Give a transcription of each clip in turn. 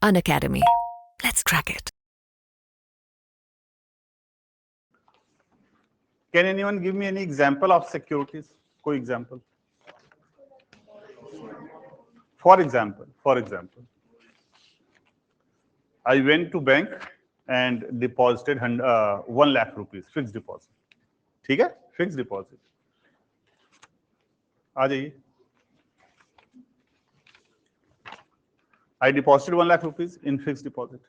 Unacademy. Let's crack it. Can anyone give me any example of securities? कोई example? For example, I went to bank and deposited 1 lakh rupees fixed deposit. ठीक है? Fixed deposit. आ जाइए. I deposited 1 lakh rupees in fixed deposit.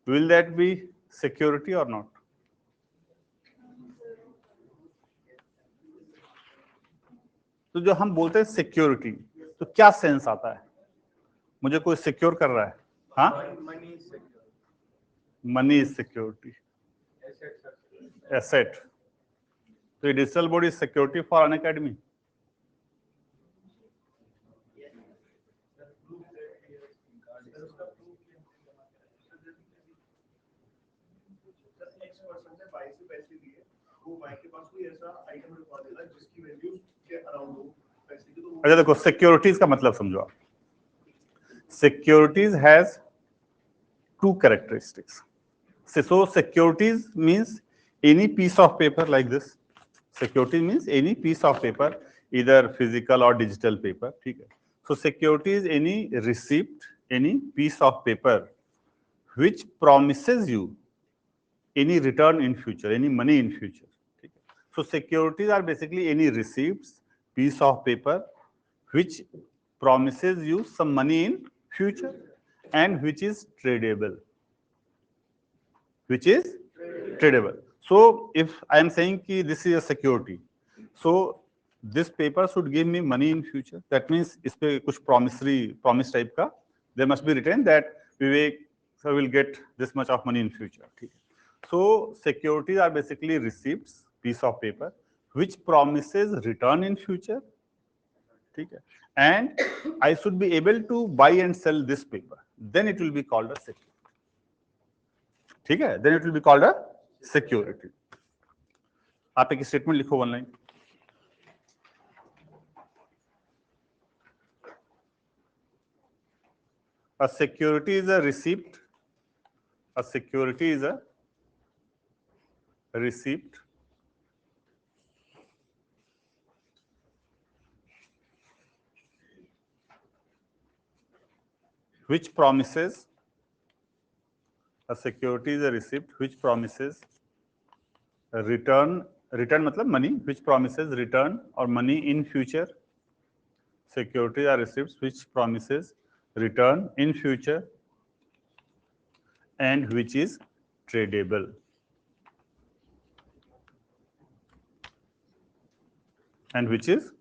Will that be security or not? तो जो हम बोलते हैं security, तो क्या सेंस आता है? मुझे कोई सिक्योर कर रहा है, हाँ? Money is security, asset. तो ये digital board is security for Unacademy. अच्छा देखो, सिक्योरिटीज का मतलब समझो आप. Securities has two characteristics. So securities means any piece of paper like this. Security means any piece of paper, either physical or digital paper. ठीक है. So security is any receipt, any piece of paper which promises you any return in future, any money in future. ठीक है. So securities are basically any receipts, piece of paper which promises you some money in future and which is tradable. Which is tradable. So if I am saying ki this is a security, so this paper should give me money in future. That means इस पे कुछ promise type का there must be written that Vivek sir will get this much of money in future. ठीक है. So securities are basically receipts, piece of paper which promises return in future. ठीक है. And I should be able to buy and sell this paper. Then it will be called a security. ठीक है. Then it will be called a security. आप एक statement लिखो online. A security is a receipt. A security is a receipt which promises. A security is a receipt which promises a return. Return मतलब money, which promises return or money in future. Securities are receipts which promises return in future and which is tradable. And which is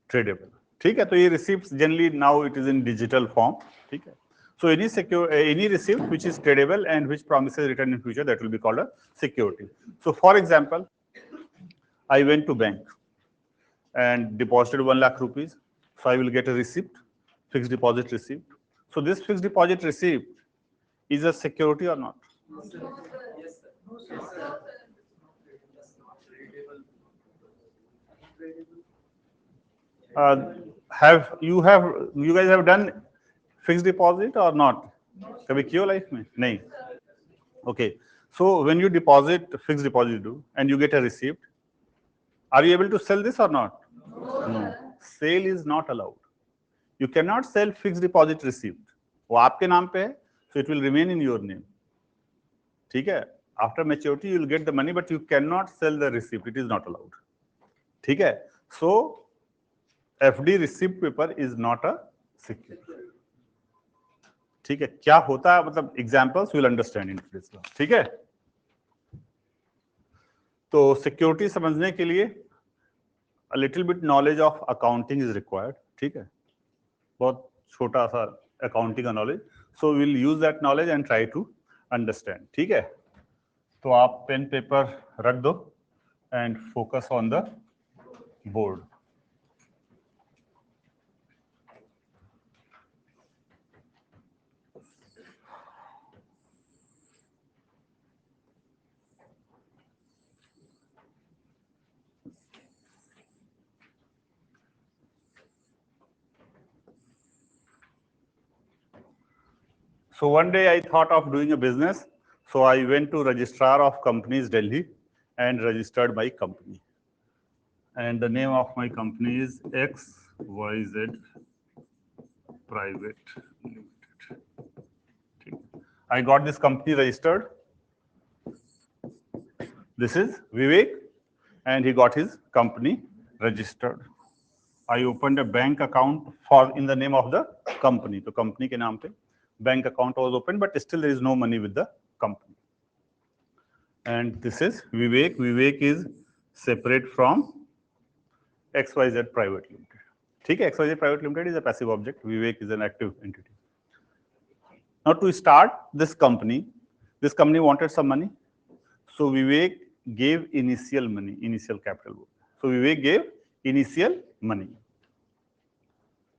tradable. ठीक है. तो ये receipts generally now it is in digital form. ठीक है. So any receipt which is tradable and which promises return in future, that will be called a security. So for example, I went to bank and deposited 1 lakh rupees. So I will get a receipt, fixed deposit receipt. So this fixed deposit receipt is a security or not? No, sir. Yes, sir. No, sir. No, sir. You guys have done fixed deposit or not? कभी किया life में? नहीं. Okay. So when you deposit fixed deposit do and you get a receipt, are you able to sell this or not? No. Sale is not allowed. You cannot sell fixed deposit receipt. वो आपके नाम पे है, so it will remain in your name. ठीक है. After maturity you will get the money, but you cannot sell the receipt. It is not allowed. ठीक है. So FD receipt paper is not a security. ठीक है. क्या होता है मतलब examples will understand in this. ठीक है. तो सिक्योरिटी समझने के लिए a little bit knowledge of accounting is required. ठीक है. बहुत छोटा सा अकाउंटिंग का knowledge. So will use that knowledge and try to understand. ठीक है. तो आप पेन पेपर रख दो and focus on the board. So one day I thought of doing a business. So I went to Registrar of Companies, Delhi, and registered my company. And the name of my company is XYZ Private Limited. I got this company registered. This is Vivek, and he got his company registered. I opened a bank account in the name of the company. So company के नाम पे bank account was opened, but still there is no money with the company. And this is Vivek. Vivek is separate from XYZ Private Limited. ठीक है, XYZ Private Limited is a passive object. Vivek is an active entity. Now to start this company wanted some money. So Vivek gave initial money, initial capital. So Vivek gave initial money.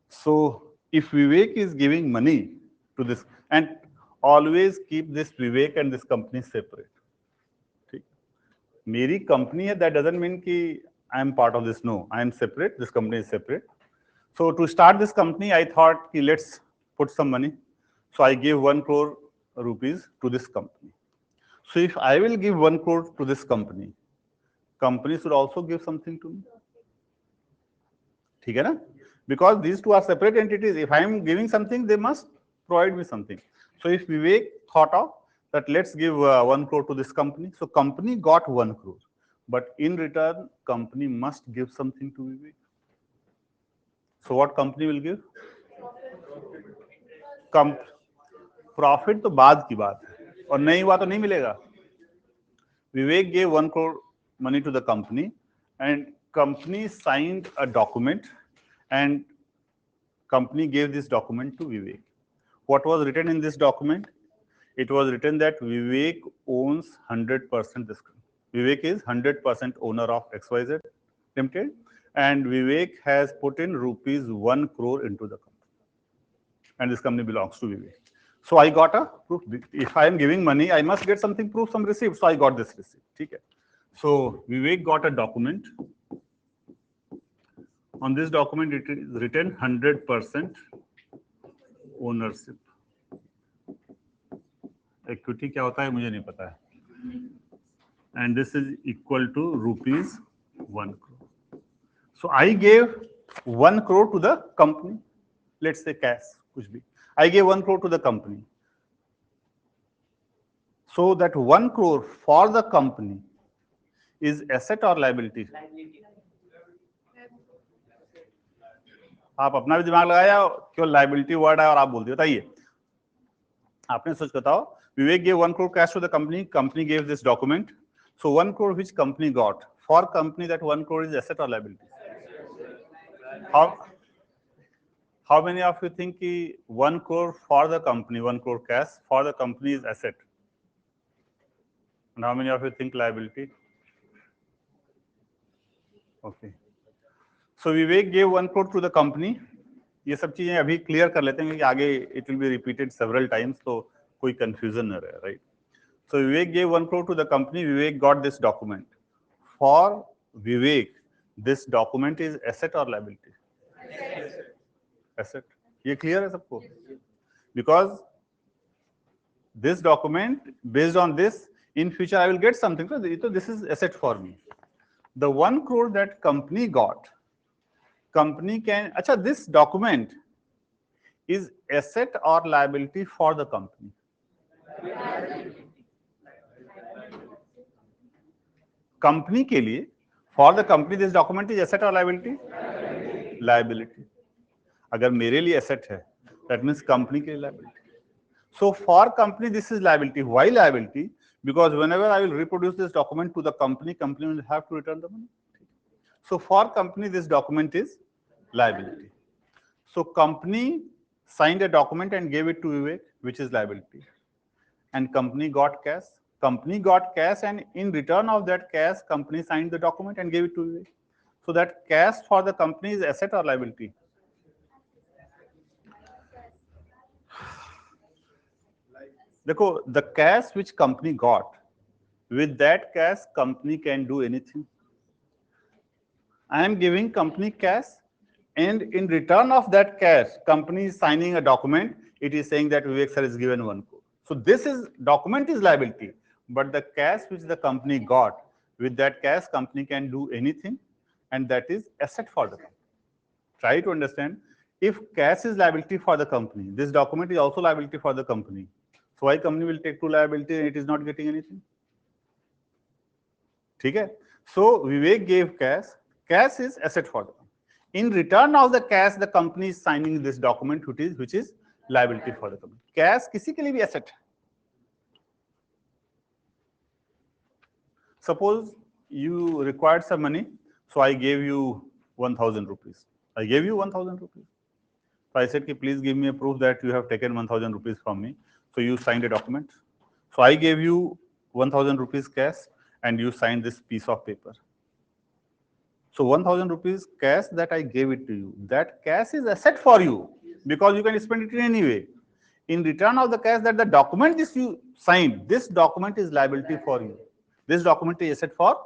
So if Vivek is giving money to this, and always keep this Vivek and this company separate. ठीक? मेरी company है, that doesn't mean कि I am part of this. No, I am separate. This company is separate. So to start this company, I thought कि let's put some money. So I gave 1 crore rupees to this company. So if I will give 1 crore to this company, company should also give something to me. ठीक है ना? Because these two are separate entities. If I am giving something, they must provide me something. So if Vivek thought of that, let's give 1 crore to this company. So company got 1 crore, but in return, company must give something to Vivek. So what company will give? Profit तो बाद की बात है, और नहीं हुआ तो नहीं मिलेगा. Vivek gave 1 crore money to the company, and company signed a document, and company gave this document to Vivek. What was written in this document? It was written that Vivek owns 100% this company. Vivek is 100% owner of XYZ Limited, and Vivek has put in rupees 1 crore into the company, and this company belongs to Vivek. So I got a proof. If I am giving money, I must get something proof, some receipt. So I got this receipt. Okay. So Vivek got a document. On this document, it is written 100% ownership. Equity क्या होता है मुझे नहीं पता है. And this is equal to rupees 1 crore. So I gave 1 crore to the company. Let's say cash, कुछ भी. I gave 1 crore to the company. So that 1 crore for the company is asset or liability? आप अपना भी दिमाग लगाया, क्यों liability word है और आप बोलते हो, बताइए. आपने सोच बताओ. Vivek gave 1 crore cash to the company. Company gave this document. So 1 crore which company got? For company, that 1 crore is asset or liability? How many of you think 1 crore for the company, 1 crore cash for the company is asset? And how many of you think liability? Okay. So Vivek gave 1 crore to the company. ये सब चीजें अभी clear कर लेते हैं क्योंकि आगे it will be repeated several times, तो कोई confusion न रहे, right? So Vivek gave 1 crore to the company. Vivek got this document. For Vivek, this document is asset or liability? Asset. ये clear है सबको? Because this document, based on this, in future I will get something. So this is asset for me. The 1 crore that company got, company can. अच्छा, this document is asset or liability for the company? Company के लिए, for the company, this document is asset or liability? Liability. अगर मेरे लिए asset है, that means company के लिए liability. So for company, this is liability. Why liability? Because whenever I will reproduce this document to the company, company will have to return the money. So for company, this document is liability. So company signed a document and gave it to Vivek, which is liability. And company got cash. Company got cash, and in return of that cash, company signed the document and gave it to Vivek. So that cash for the company is asset or liability? देखो, the cash which company got, with that cash, company can do anything. I am giving company cash, and in return of that cash, company is signing a document. it is saying that Vivek sir is given 1 crore. So this is document is liability, but the cash which the company got, with that cash company can do anything, and that is asset for the company. Try to understand. If cash is liability for the company, this document is also liability for the company. So why company will take to liability and it is not getting anything? ठीक है? So Vivek gave cash. Cash is asset for the company. In return of the cash, the company is signing this document, which is liability for the company. Cash किसी के लिए भी asset है. Suppose you required some money, so I gave you 1,000 rupees. I gave you 1,000 rupees. So I said, please give me a proof that you have taken 1,000 rupees from me. So you signed a document. So I gave you 1,000 rupees cash and you signed this piece of paper. So 1,000 rupees cash that I gave it to you, that cash is asset for you because you can spend it in any way. In return of the cash that the document this you signed, this document is liability for you. This document is asset for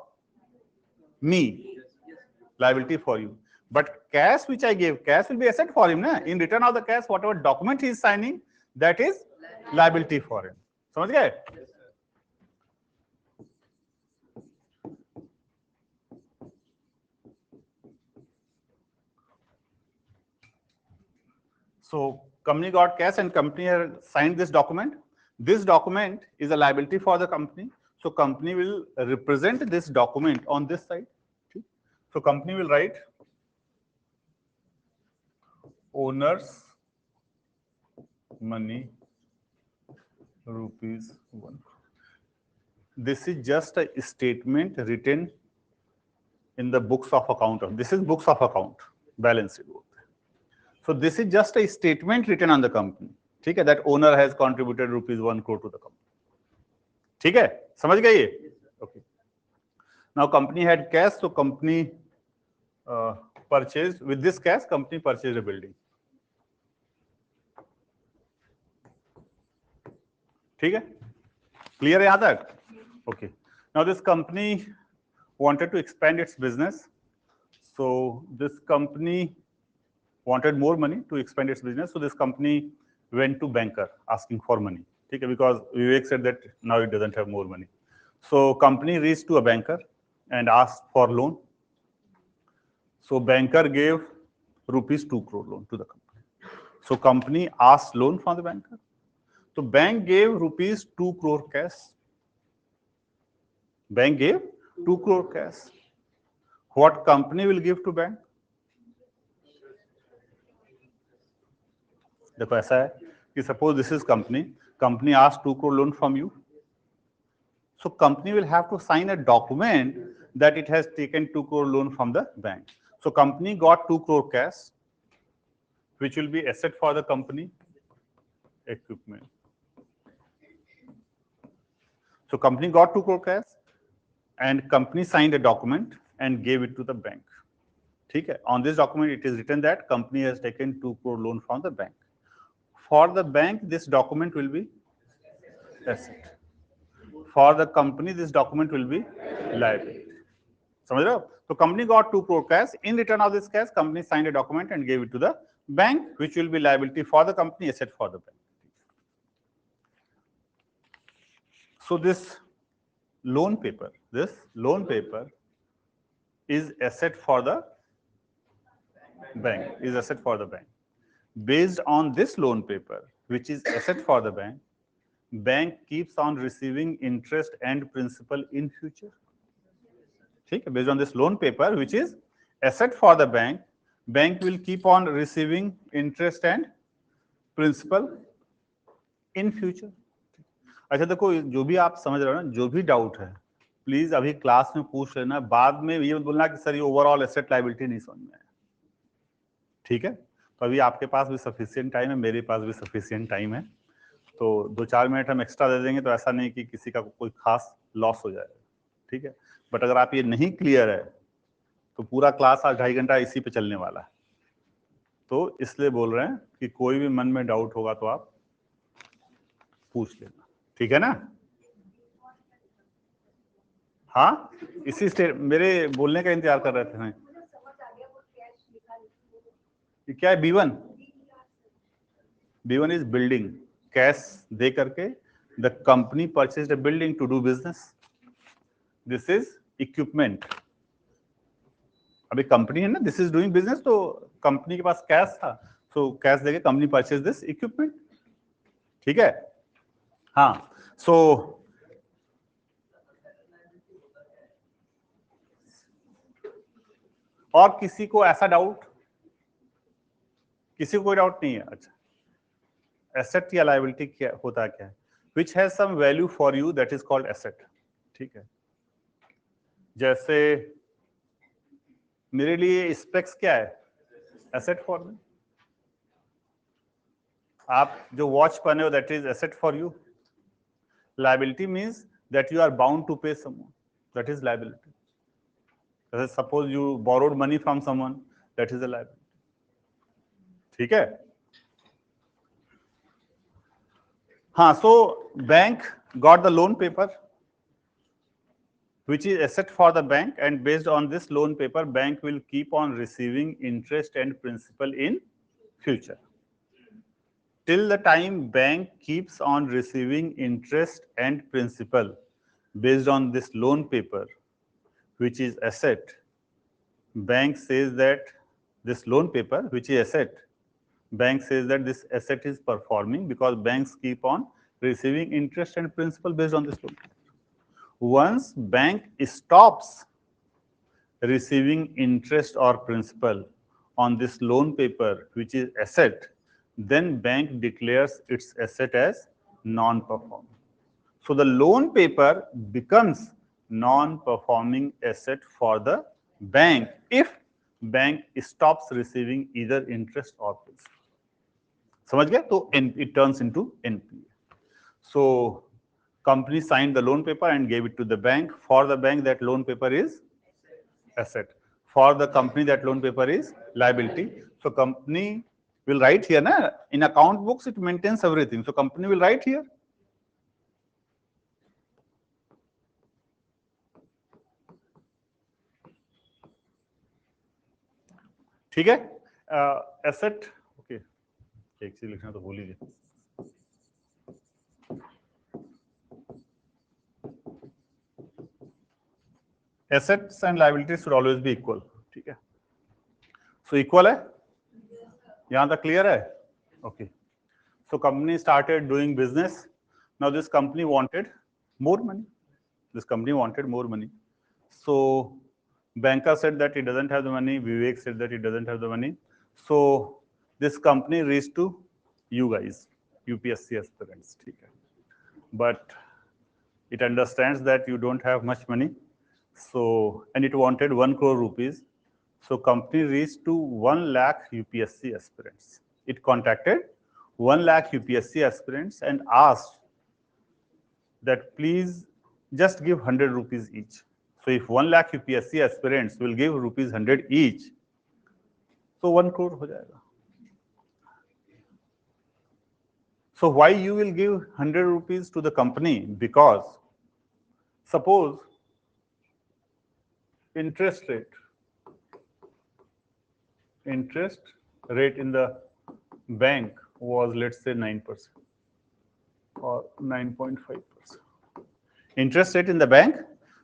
me, liability for you. But cash which I gave, cash will be asset for him. Na? In return of the cash, whatever document he is signing, that is liability for him. समझ गए? So company got cash and company has signed this document. This document is a liability for the company. So company will represent this document on this side. So company will write owner's money rupees 1. This is just a statement written in the books of account. This is books of account, balance sheet. So this is just a statement written on the company. ठीक है, that owner has contributed rupees 1 crore to the company. ठीक है, समझ गए ये? Okay. Now company had cash, so company purchased, with this cash company purchased a building. ठीक है, clear है यहाँ तक? Okay. Now this company wanted to expand its business, so this company wanted more money to expand its business, so this company went to banker asking for money. Okay, because Vivek said that now it doesn't have more money. So company reached to a banker and asked for loan. So banker gave rupees 2 crore loan to the company. So company asked loan from the banker. So bank gave rupees 2 crore cash. Bank gave 2 crore cash. What company will give to bank? देखो ऐसा है कि suppose this is company asked 2 crore loan from you. So company will have to sign a document that it has taken 2 crore loan from the bank. So company got 2 crore cash, which will be asset for the company, equipment. So company got 2 crore cash and company signed a document and gave it to the bank. ठीक है? On this document it is written that company has taken 2 crore loan from the bank. For the bank, this document will be asset. For the company, this document will be liability. समझ रहे हो? So company got 2 crore cash. In return of this cash, company signed a document and gave it to the bank, which will be liability for the company, asset for the bank. So this loan paper is asset for the bank. Is asset for the bank. Based on this loan paper, which is asset for the bank, bank keeps on receiving interest and principal in future. ठीक है? Based on this loan paper, which is asset for the bank, bank will keep on receiving interest and principal in future. अच्छा देखो, जो भी आप समझ रहे हो ना, जो भी डाउट है प्लीज अभी क्लास में पूछ लेना, बाद में ये बोलना कि सर ये ओवरऑल एसेट लायबिलिटी नहीं समझ में आया. ठीक है? तो अभी आपके पास भी सफिशिएंट टाइम है, मेरे पास भी सफिशिएंट टाइम है, तो 2-4 मिनट हम एक्स्ट्रा दे देंगे, तो ऐसा नहीं कि किसी का कोई खास लॉस हो जाएगा. ठीक है? बट अगर आप ये नहीं क्लियर है तो पूरा क्लास आज 2.5 घंटा इसी पे चलने वाला है. तो इसलिए बोल रहे हैं कि कोई भी मन में डाउट होगा तो आप पूछ लेना. ठीक है ना? हाँ, इसी स्टेट मेरे बोलने का इंतजार कर रहे थे. मैं क्या है B1 B1 is building. Cash दे करके the company purchased a building to do business. This is equipment. अभी कंपनी है ना, दिस इज डूइंग बिजनेस, तो कंपनी के पास कैश था, सो कैश देके कंपनी परचेज दिस इक्विपमेंट. ठीक है. हाँ, सो और किसी को ऐसा डाउट? किसी को कोई डाउट नहीं है? अच्छा, एसेट या लायबिलिटी क्या होता है? क्या है? Which has some value for you, that is called asset. ठीक है. जैसे मेरे लिए स्पेक्स क्या है? Asset for me. आप जो वॉच पहने हो, that is asset for you. Liability means that you are bound to pay someone, that is liability. Suppose you borrowed money from someone, that is a liability. ठीक है. हाँ, so bank got the loan paper which is asset for the bank, and based on this loan paper, bank will keep on receiving interest and principal in future. Till the time bank keeps on receiving interest and principal based on this loan paper, which is asset, bank says that this loan paper, which is asset, bank says that this asset is performing because banks keep on receiving interest and principal based on this loan paper. Once bank stops receiving interest or principal on this loan paper, which is asset, then bank declares its asset as non-performing. So the loan paper becomes non-performing asset for the bank if bank stops receiving either interest or principal. समझ गए? तो it turns into NPA. So company signed the loan paper and gave it to the bank. For the bank, that loan paper is asset. For the company, that loan paper is liability. So company will write here, na? In account books, it maintains everything. So company will write here. ठीक है. Asset, okay. एक चीज लिखना तो भूल ही गए. Assets and liabilities should always be equal. ठीक है. So equal है? यहाँ तक clear है? Okay. So company started doing business. Now this company wanted more money. This company wanted more money. So banker said that he doesn't have the money. Vivek said that he doesn't have the money. So this company reached to you guys, UPSC aspirants. ठीक है. But it understands that you don't have much money. So, and it wanted 1 crore rupees. So company reached to 1 lakh UPSC aspirants. It contacted 1 lakh UPSC aspirants and asked that please just give 100 rupees each. So if 1 lakh UPSC aspirants will give rupees 100 each, so 1 crore हो जाएगा. So why you will give 100 rupees to the company? Because suppose interest rate in the bank was, let's say, 9% or 9.5%. Interest rate in the bank,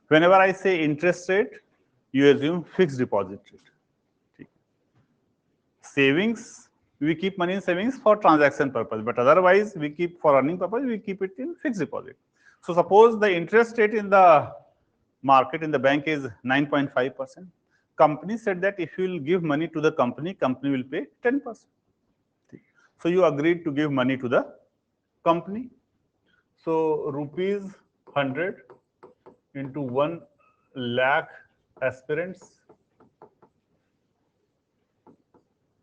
whenever I say interest rate, you assume fixed deposit rate. Savings, we keep money in savings for transaction purpose, but otherwise we keep for earning purpose, we keep it in fixed deposit. So suppose the interest rate in the market in the bank is 9.5%. Company said that if you will give money to the company, company will pay 10%. So you agreed to give money to the company. So rupees 100 into 1 lakh aspirants.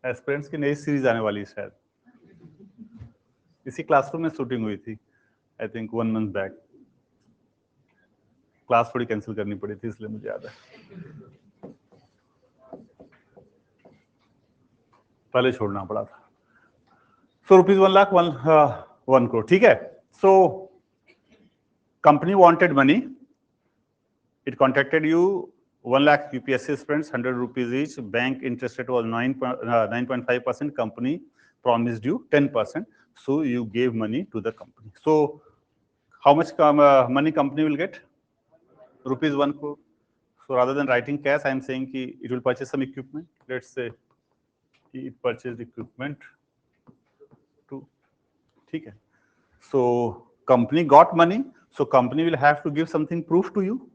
Aspirants की नई series आने वाली है शायद. इसी classroom में shooting हुई थी, I think 1 month back. Class थोड़ी कैंसिल करनी पड़ी थी, इसलिए मुझे याद है. पहले छोड़ना पड़ा था. So rupees 1 lakh 1 crore. ठीक है. So company wanted money. It contacted you 1 lakh UPSC aspirants, 100 rupees each. Bank interest rate was 9.5%. Company promised you 10%. So you gave money to the company. So how much money company will get? Rupees 1 crore. So rather than writing cash, I am saying ki it will purchase some equipment. Let's say it purchased equipment to. ठीक है. So company got money. So company will have to give something proof to you,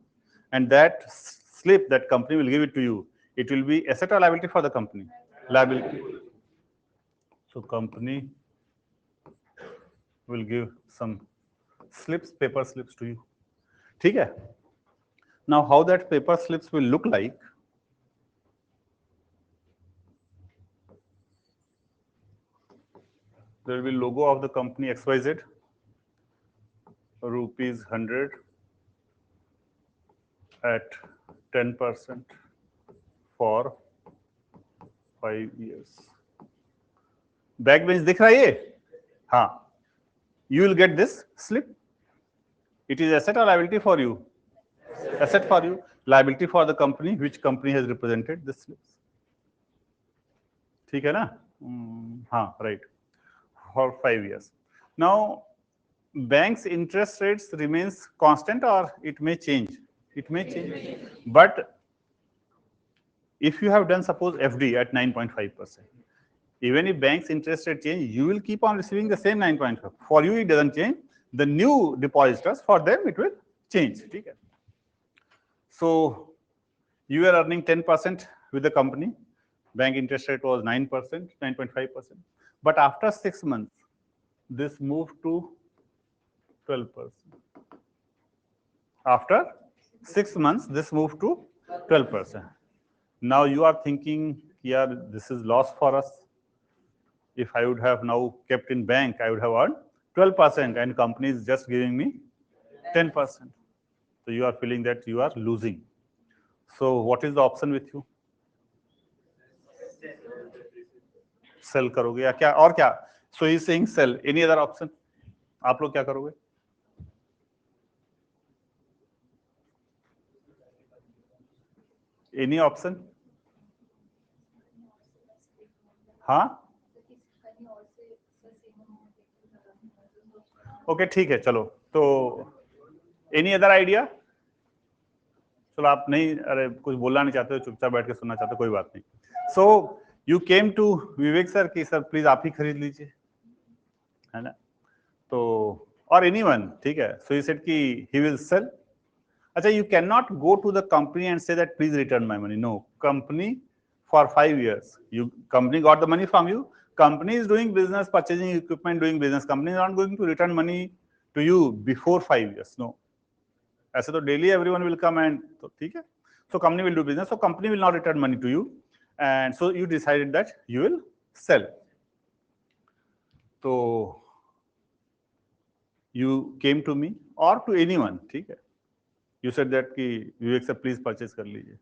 and that slip that company will give it to you. It will be asset or liability for the company. Liability. So company will give some slips, paper slips to you. ठीक है. Now how that paper slips will look like? There will be logo of the company XYZ, rupees 100 at 10% for 5 years. Backbench दिख रहा है ये? हाँ. You will get this slip. It is asset or liability for you? Asset for you. Liability for the company. Which company has represented this slips? ठीक है ना? हाँ, right. For 5 years. Now, bank's interest rates remains constant or it may change? It may change. But if you have done suppose FD at 9.5%, even if bank's interest rate change, you will keep on receiving the same 9.5. For you, it doesn't change. The new depositors, for them, it will change. Okay? So you are earning 10% with the company. Bank interest rate was 9%, 9.5%. But after 6 months, this moved to 12%. After 6 months, this moved to 12%. Now you are thinking, yeah, this is loss for us. If I would have now kept in bank, I would have earned 12%, and company is just giving me 10%. So you are feeling that you are losing. So what is the option with you? Sell करोगे या क्या और क्या? So he is saying sell. Any other option? आप लोग क्या करोगे? Any option? हाँ? ओके ठीक है चलो तो एनी अदर आइडिया चलो आप नहीं अरे कुछ बोलना नहीं चाहते हो चुपचाप बैठ के सुनना चाहते हो कोई बात नहीं so you came to Vivek sir कि सर प्लीज आप ही खरीद लीजिए है ना तो और एनीवन ठीक है सो ही सेड कि ही विल सेल अच्छा you can not go to the company and say that please return my money no company for 5 years company got the money from you company is doing business purchasing equipment doing business company is not going to return money to you before 5 years no ऐसे तो daily everyone will come and तो ठीक है so company will do business so company will not return money to you and so you decided that you will sell so you came to me or to anyone ठीक है you said that कि विवेक sir please purchase कर लीजिए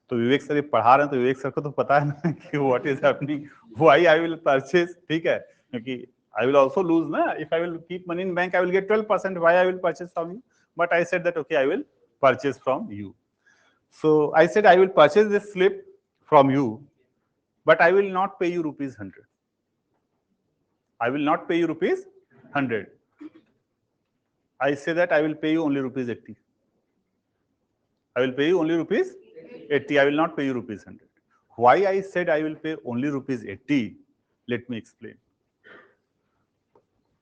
तो विवेक sir ये पढ़ा रहे हैं तो विवेक सर को तो पता है ना कि what is happening why I will purchase ठीक है क्योंकि आई विल आल्सो लूज ना if I will keep money in bank I will get 12% why I will purchase from you but I said that okay I will purchase from you so I said I will purchase this slip from you but I will not pay you rupees 100 I will not pay you rupees 100 I say that I will pay you only rupees 80 I will pay you only rupees 80. I will not pay you rupees 100. Why I said I will pay only rupees 80? Let me explain.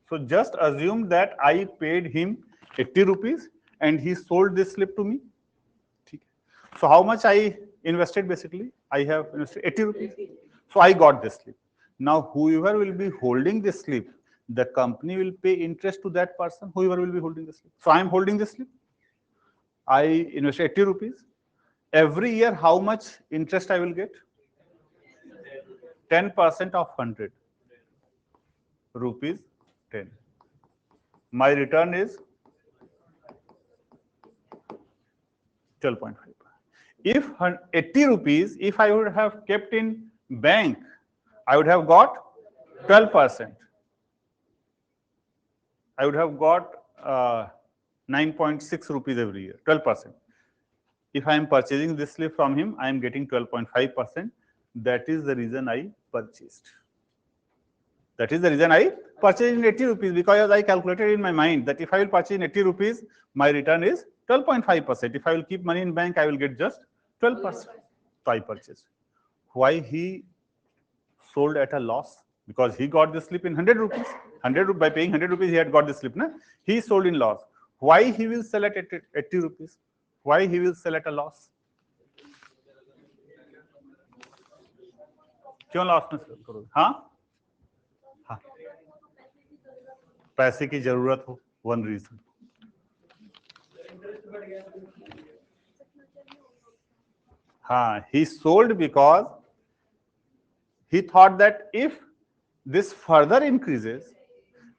So just assume that I paid him 80 rupees and he sold this slip to me. So how much I invested basically? I have invested 80 rupees. So I got this slip. Now whoever will be holding this slip, the company will pay interest to that person, whoever will be holding the slip. So I am holding this slip. I invested 80 rupees. Every year, how much interest I will get? 10% of 100. Rupees 10. My return is 12.5. If 80 rupees, if I would have kept in bank, I would have got 12%. I would have got 9.6 rupees every year, 12%. If I am purchasing this slip from him, I am getting 12.5%. That is the reason I purchased. That is the reason I purchased in 80 rupees, because I calculated in my mind that if I will purchase in 80 rupees, my return is 12.5%. If I will keep money in bank, I will get just 12%. So I purchased. Why he sold at a loss? Because he got the slip in 100 rupees. 100 by paying 100 rupees, he had got the slip. Na? He sold in loss. Why he will sell at 80 rupees? Why he will sell at a loss? क्यों loss में cell करोगे? हाँ, हाँ, पैसे की जरूरत हो, one reason. हाँ, he sold because he thought that if this further increases,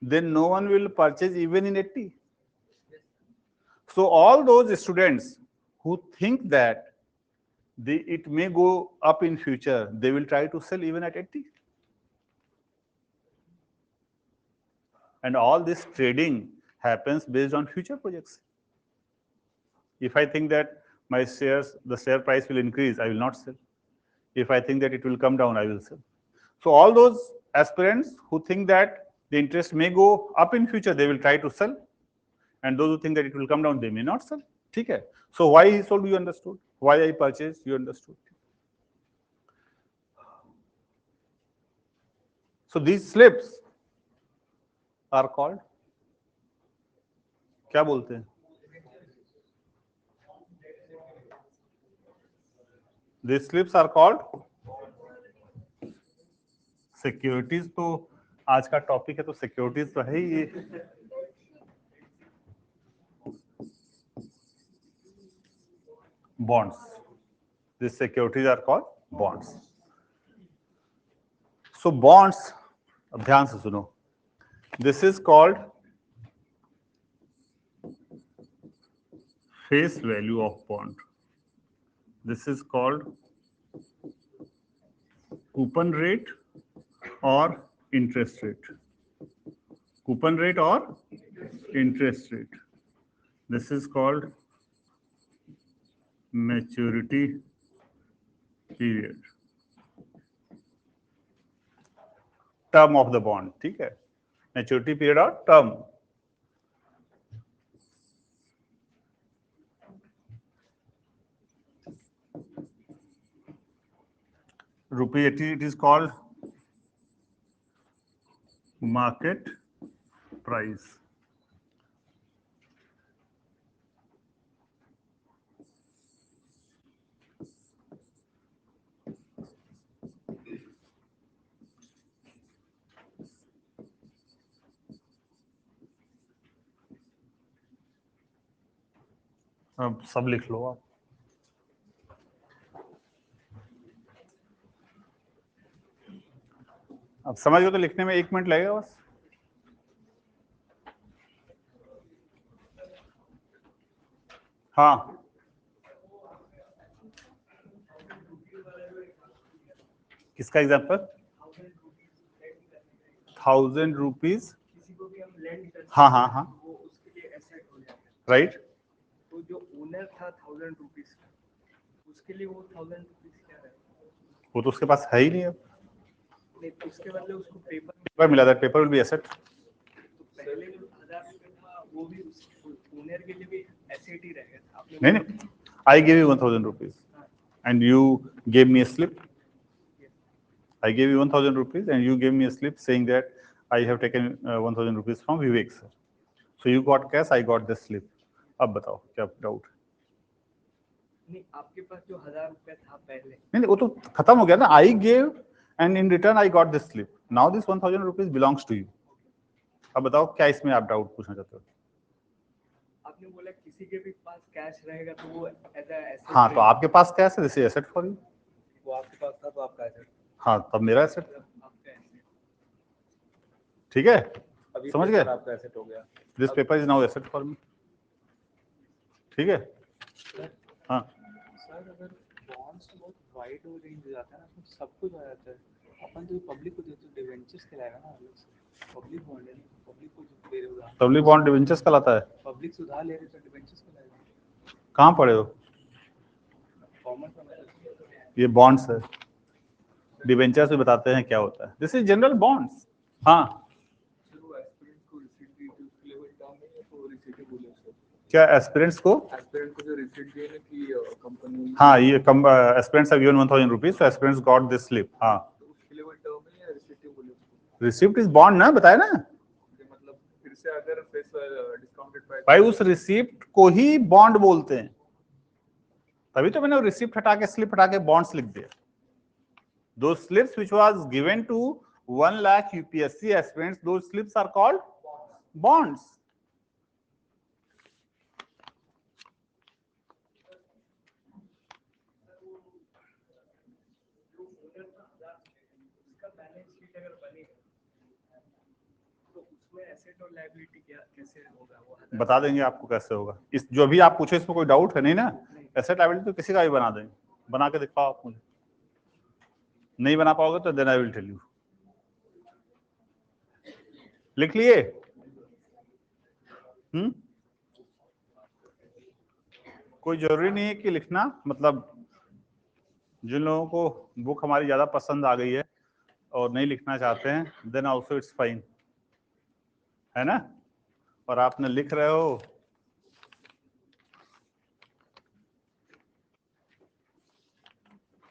then no one will purchase even in 80. So all those students who think that it may go up in future, they will try to sell even at 80. And all this trading happens based on future projects. If I think that my shares, the share price will increase, I will not sell. If I think that it will come down, I will sell. So all those aspirants who think that the interest may go up in future, they will try to sell. And those who think that it will come down, they may not sell. Okay? So why he sold, you understood. Why I purchased, you understood. So these slips are called, क्या बोलते हैं? These slips are called securities. तो आज का topic है, तो securities तो है ही ये. Bonds. These securities are called bonds. So bonds, अब ध्यान से सुनो. This is called face value of bond. This is called coupon rate or interest rate. Coupon rate or interest rate. This is called maturity period. Term of the bond. ठीक है? Maturity period or term. Rupee 80, it is called market price. अब सब लिख लो आप. अब समझ गए तो लिखने में 1 मिनट लगेगा बस. हाँ, किसका एग्जाम्पल? 1000 रुपीज. हाँ हाँ हाँ, राइट. तो जो ओनर था 1000 रुपीज का, उसके लिए वो 1000 रुपीज क्या है? वो तो उसके पास है ही नहीं. अब नहीं, तो उसके बदले उसको पेपर मिला था. Paper will be asset. तो पहले जो 1000 रुपए था वो भी ओनर के लिए भी एसेट ही रहेगा. आपने नहीं, I gave you 1000 rupees and you gave me a slip. I gave you 1000 rupees and you gave me a slip saying that I have taken 1000 rupees from Vivek sir. So you got cash, I got the slip. अब बताओ क्या doubt? नहीं, आपके पास जो 1000 रुपए था पहले, नहीं, वो तो खत्म हो गया ना. I gave and in return I got this slip. Now this 1000 rupees belongs to you. अब बताओ क्या इसमें आप डाउट पूछना चाहते हो? आपने बोला किसी के भी पास कैश रहेगा तो वो एज अ एसेट. हाँ, तो आपके पास कैश है, this is asset for you. वो आपके पास था तो आपका एसेट. हाँ, तब मेरा एसेट. आपका एसेट. ठीक है, अभी समझ गए? आपका एसेट हो गया. This paper is now asset for मी. ठीक है. हाँ, सर अगर बॉन्ड्स बहुत वाइड हो रेंज जाता है ना, तो सब कुछ आ जाता है. अपन तो पब्लिक को देते हैं, डिवेंचर्स कहलाएगा ना अलग से. पब्लिक बॉन्ड है, पब्लिक को जो दे रहे हो. पब्लिक बॉन्ड डिवेंचर्स कहलाता है. पब्लिक सुधार ले रहे तो डिवेंचर्स कहलाएगा. कहाँ पढ़े हो? कॉमन में ये बॉन्ड्स है. डिवेंचर्स भी बताते हैं क्या होता है. This is general bonds. हाँ सर वो एस्पिरेंट को रिसीट दी थी उसके लिए वही टर्म है या तो रिसीट ही बोले सर? क्या एस्पिरेंट्स को जो रिसीट दिए ना कि कंपनी, हाँ ये aspirants have given 1000 rupees, so aspirants got this slip. हाँ तो उसके लिए वही टर्म है या रिसीट ही बोले उसको? रिसिप्ट इज बॉन्ड ना, बताया ना मतलब फिर से अगर पैसा डिस्काउंटेड प्राइस, भाई, उस रिसिप्ट को ही बॉन्ड बोलते हैं, तभी तो मैंने रिसिप्ट हटा के स्लिप हटा के बॉन्ड्स लिख दिया। Those slips which was given to 1 lakh UPSC aspirants, those slips are called bonds. बता देंगे आपको कैसे होगा। इस जो भी आप पूछे इसमें कोई डाउट है नहीं ना? एसेट लायबिलिटी तो किसी का भी बना देंगे, बना के दिखाओ आप मुझे। नहीं बना पाओगे तो then I will tell you. लिख लिए? कोई जरूरी नहीं है कि लिखना, मतलब जिन लोगों को बुक हमारी ज्यादा पसंद आ गई है और नहीं लिखना चाहते हैं, देन ऑल्सो इट्स फाइन, है ना? और आपने लिख रहे हो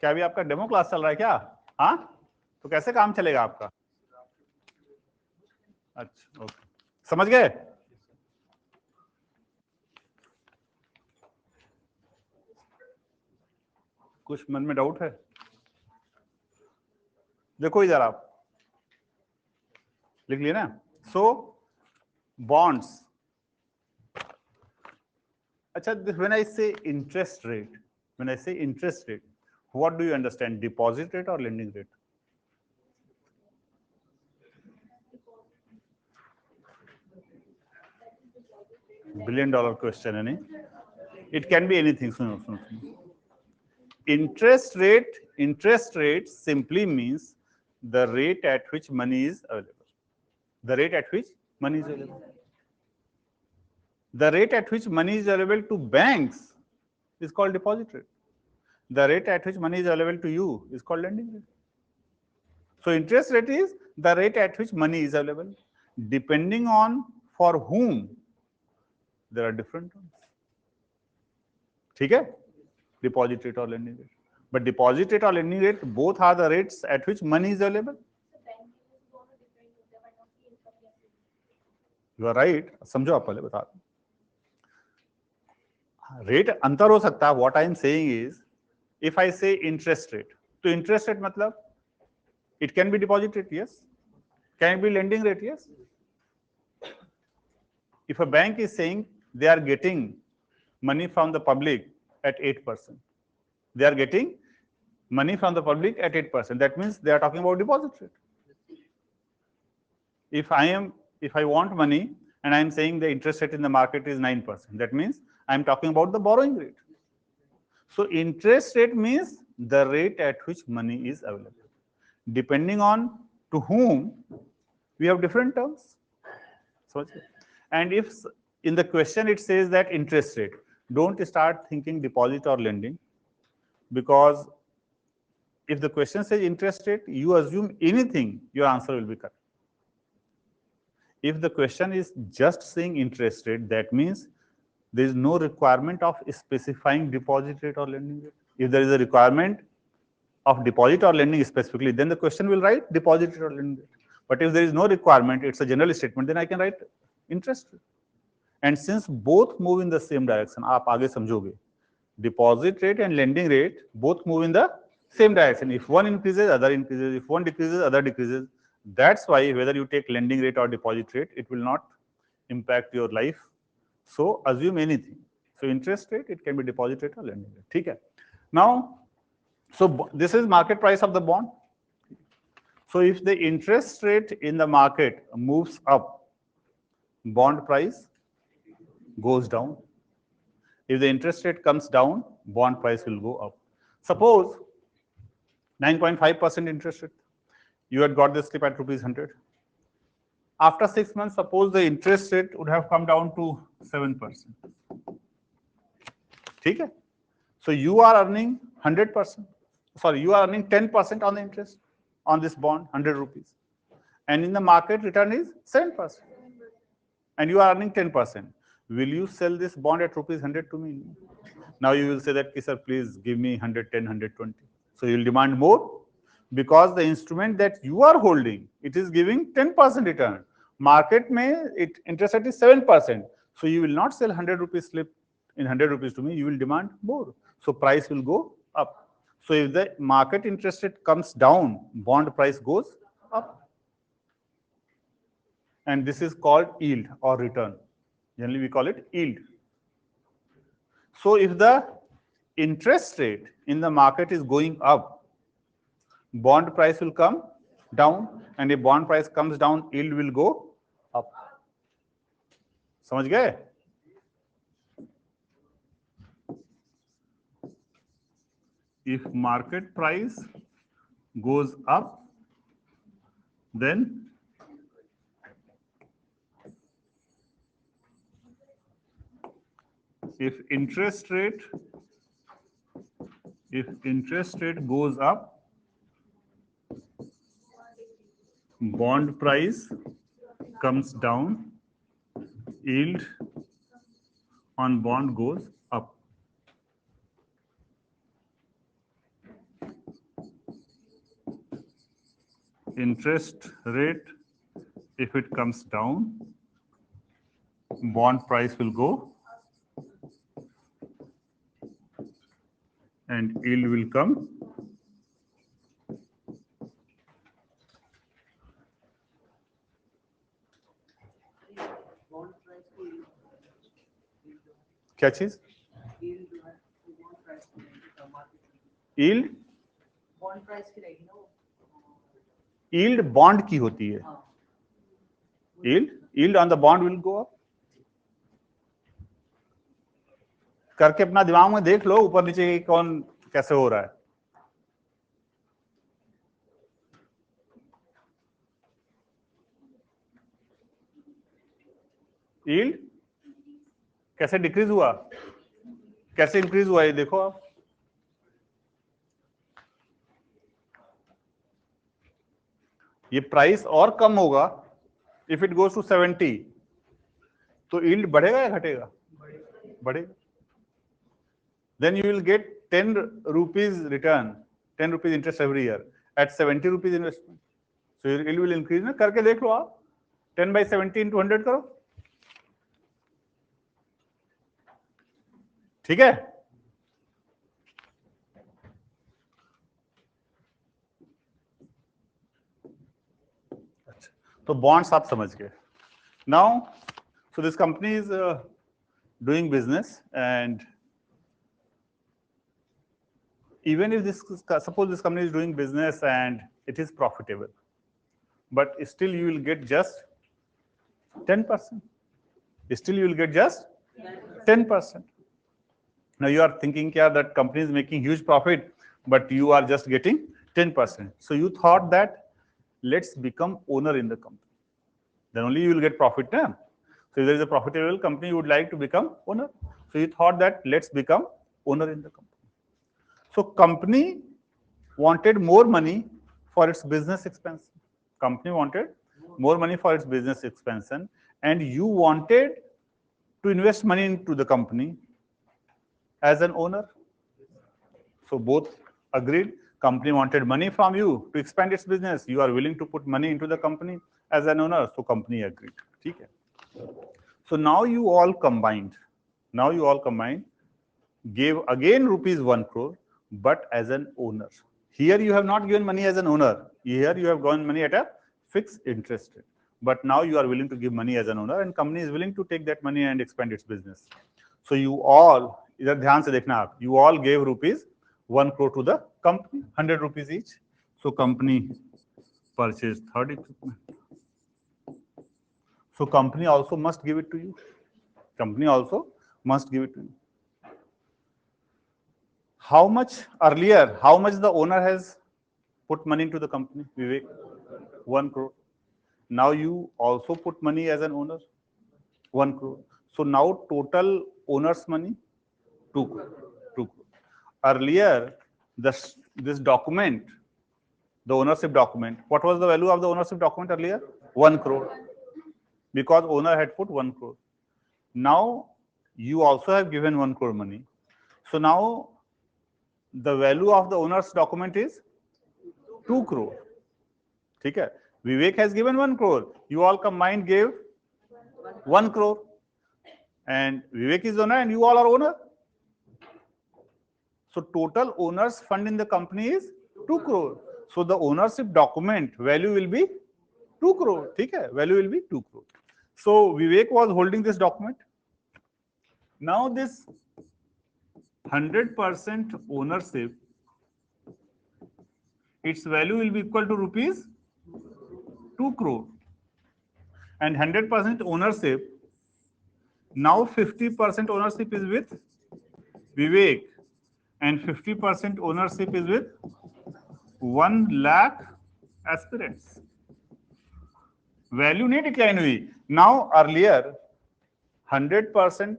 क्या? अभी आपका डेमो क्लास चल रहा है क्या? हाँ, तो कैसे काम चलेगा आपका? अच्छा ओके, समझ गए? कुछ मन में डाउट है? देखो इधर आप लिख लिए ना। सो बॉन्ड्स, अच्छा व्हेन आई से इंटरेस्ट रेट, व्हेन आई से interest rate, what do you understand, deposit rate और लेंडिंग रेट? $1 billion क्वेश्चन है नहीं? It can be anything. सुनो सुनो सुनो, interest rate simply means the rate at which money is available. The rate at which money is available. The rate at which money is available to banks is called deposit rate. The rate at which money is available to you is called lending rate. So interest rate is the rate at which money is available. Depending on for whom, there are different terms. ठीक है? Deposit rate or lending rate. But deposit rate or lending rate, both are the rates at which money is available. You are right. समझो आप पहले बता दो। Rate अंतर हो सकता है। What I am saying is, if I say interest rate, तो interest rate मतलब it can be deposit rate, yes. Can it be lending rate, yes. If a bank is saying they are getting money from the public at 8%, they are getting money from the public at 8%. That means they are talking about deposit rate. If I want money and I am saying the interest rate in the market is 9%, that means I am talking about the borrowing rate. So interest rate means the rate at which money is available. Depending on to whom, we have different terms. So, and if in the question it says that interest rate, don't start thinking deposit or lending, because if the question says interest rate, you assume anything, your answer will be correct. If the question is just saying interest rate, that means there is no requirement of specifying deposit rate or lending rate. If there is a requirement of deposit or lending specifically, then the question will write deposit rate or lending rate. But if there is no requirement, it's a general statement, then I can write interest rate. And since both move in the same direction, आप आगे समझोगे, deposit rate and lending rate both move in the same direction. If one increases, other increases. If one decreases, other decreases. That's why whether you take lending rate or deposit rate, it will not impact your life. So assume anything. So interest rate, it can be deposit rate or lending rate. ठीक है? Now, so this is market price of the bond. So if the interest rate in the market moves up, bond price goes down. If the interest rate comes down, bond price will go up. Suppose 9.5% interest rate, you had got this slip at ₹100. After 6 months, suppose the interest rate would have come down to 7%. ठीक है? So you are earning 100%. Sorry, you are earning 10% on the interest on this bond, ₹100. and in the market return is 7%, and you are earning 10%. Will you sell this bond at rupees 100 to me? Now you will say that, sir, please give me 110, 120. So you will demand more because the instrument that you are holding, it is giving 10% return. Market may interest rate is 7%. So you will not sell 100 rupees slip in 100 rupees to me. You will demand more. So price will go up. So if the market interest rate comes down, bond price goes up. And this is called yield or return. Generally, we call it yield. So if the interest rate in the market is going up, bond price will come down, and if bond price comes down, yield will go up. समझ गए? If market price goes up, then if interest rate goes up, bond price comes down, yield on bond goes up. Interest rate, if it comes down, bond price will go and yield will come. क्या चीज? yield yield bond की होती है. yield on the bond will go up. करके अपना दिमाग में देख लो ऊपर नीचे कौन कैसे हो रहा है. yield कैसे डिक्रीज हुआ, कैसे इंक्रीज हुआ, ये देखो आप. ये प्राइस और कम होगा इफ इट गोज टू 70, तो yield बढ़ेगा या घटेगा? बढ़ेगा. Then you will get 10 rupees return, 10 rupees interest every year at 70 rupees investment. So your yield will increase. ना करके देख लो आप. 10 by 70 into 100 करो. ठीक है? अच्छा, तो bonds आप समझ गए. Now, so this company is doing business, and even if this, suppose this company is doing business and it is profitable, but still you will get just 10%. Still you will get just 10%. Now you are thinking, yeah, that company is making huge profit, but you are just getting 10%. So you thought that let's become owner in the company. Then only you will get profit. So if there is a profitable company, you would like to become owner. So you thought that let's become owner in the company. So company wanted more money for its business expansion. Company wanted more money for its business expansion, and you wanted to invest money into the company as an owner. So both agreed. Company wanted money from you to expand its business. You are willing to put money into the company as an owner. So company agreed. Okay. So now you all combined. Gave again rupees 1 crore, but as an owner. Here you have not given money as an owner. Here you have given money at a fixed interest rate. But now you are willing to give money as an owner, and company is willing to take that money and expand its business. So you all, इधर ध्यान से देखना आप, you all gave rupees 1 crore to the company, 100 rupees each. So company purchased third equipment. So company also must give it to you. Company also must give it to you. How much earlier, how much the owner has put money into the company, Vivek? 1 crore. Now you also put money as an owner, 1 crore. So now total owner's money, 2 crore. Earlier, this document the ownership document. What was the value of the ownership document earlier? 1 crore. Because owner had put 1 crore. Now you also have given 1 crore money. So now the value of the owner's document is 2 crore. ठीक है? Vivek has given 1 crore. You all combined gave 1 crore. And Vivek is owner and you all are owner. So total owners fund in the company is 2 crore. So the ownership document value will be 2 crore. ठीक है? Value will be 2 crore. So Vivek was holding this document. Now this 100% ownership, its value will be equal to rupees 2 crore. And 100% ownership, now 50% ownership is with Vivek and 50% ownership is with 1 lakh aspirants. Value नहीं decline हुई. Now earlier 100%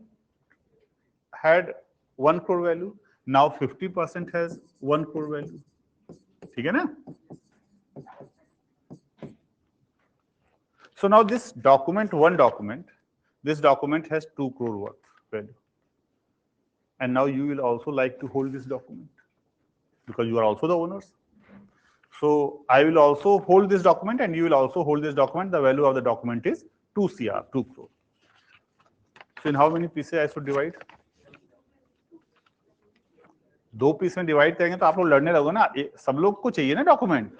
had 1 crore value. Now 50% has 1 crore value. ठीक है ना? So now this document, this document has 2 crore worth value. And now you will also like to hold this document because you are also the owners. So I will also hold this document and you will also hold this document. The value of the document is 2 CR, 2 crore. So in how many pieces I should divide? 2 piece में divide करेंगे तो आप लोग लड़ने लगोगे ना. सब लोग को चाहिए ना document.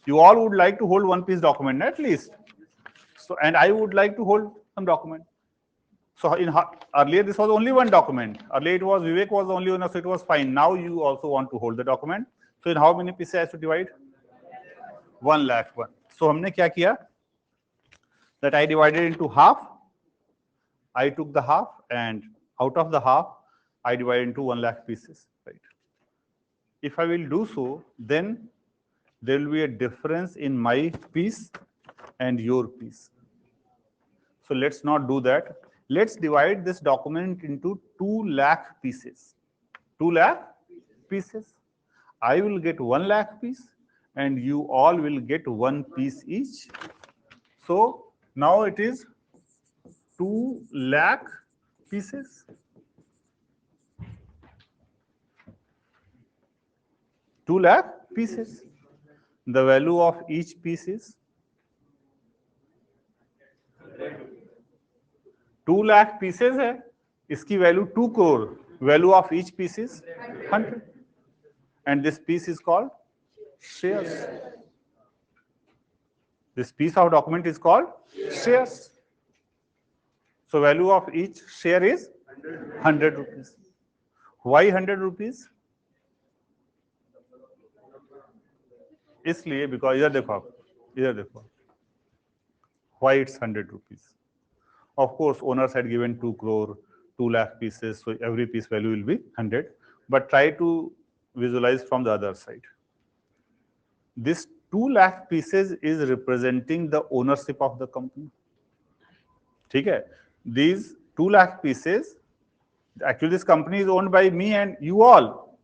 You all would like to hold 1 piece document at least. So and I would like to hold some document. So in earlier this was only 1 document. Earlier it was Vivek was the only owner, so it was fine. Now you also want to hold the document. So in how many pieces I have to divide? 1 lakh 1. So हमने क्या किया? That I divided into half. I took the half and out of the half I divided into 1 lakh pieces. Right. If I will do so, then there will be a difference in my piece and your piece. So let's not do that. Let's divide this document into 2 lakh pieces. 2 lakh pieces. I will get 1 lakh piece and you all will get 1 piece each. So now it is 2 lakh pieces. Two lakh pieces. The value of each piece is 2 lakh pieces है. इसकी value 2 crore. Value of each piece is 100. And this piece is called shares. This piece of document is called shares. So value of each share is 100 rupees. Why 100 rupees? इसलिए because इधर देखो आप, इधर देखो. Why it's 100 rupees? Of course, owners had given 2 crore, 2 lakh pieces, so every piece value will be 100. But try to visualize from the other side. This 2 lakh pieces is representing the ownership of the company. ठीक है? These 2 lakh pieces, actually this company is owned by me and you all.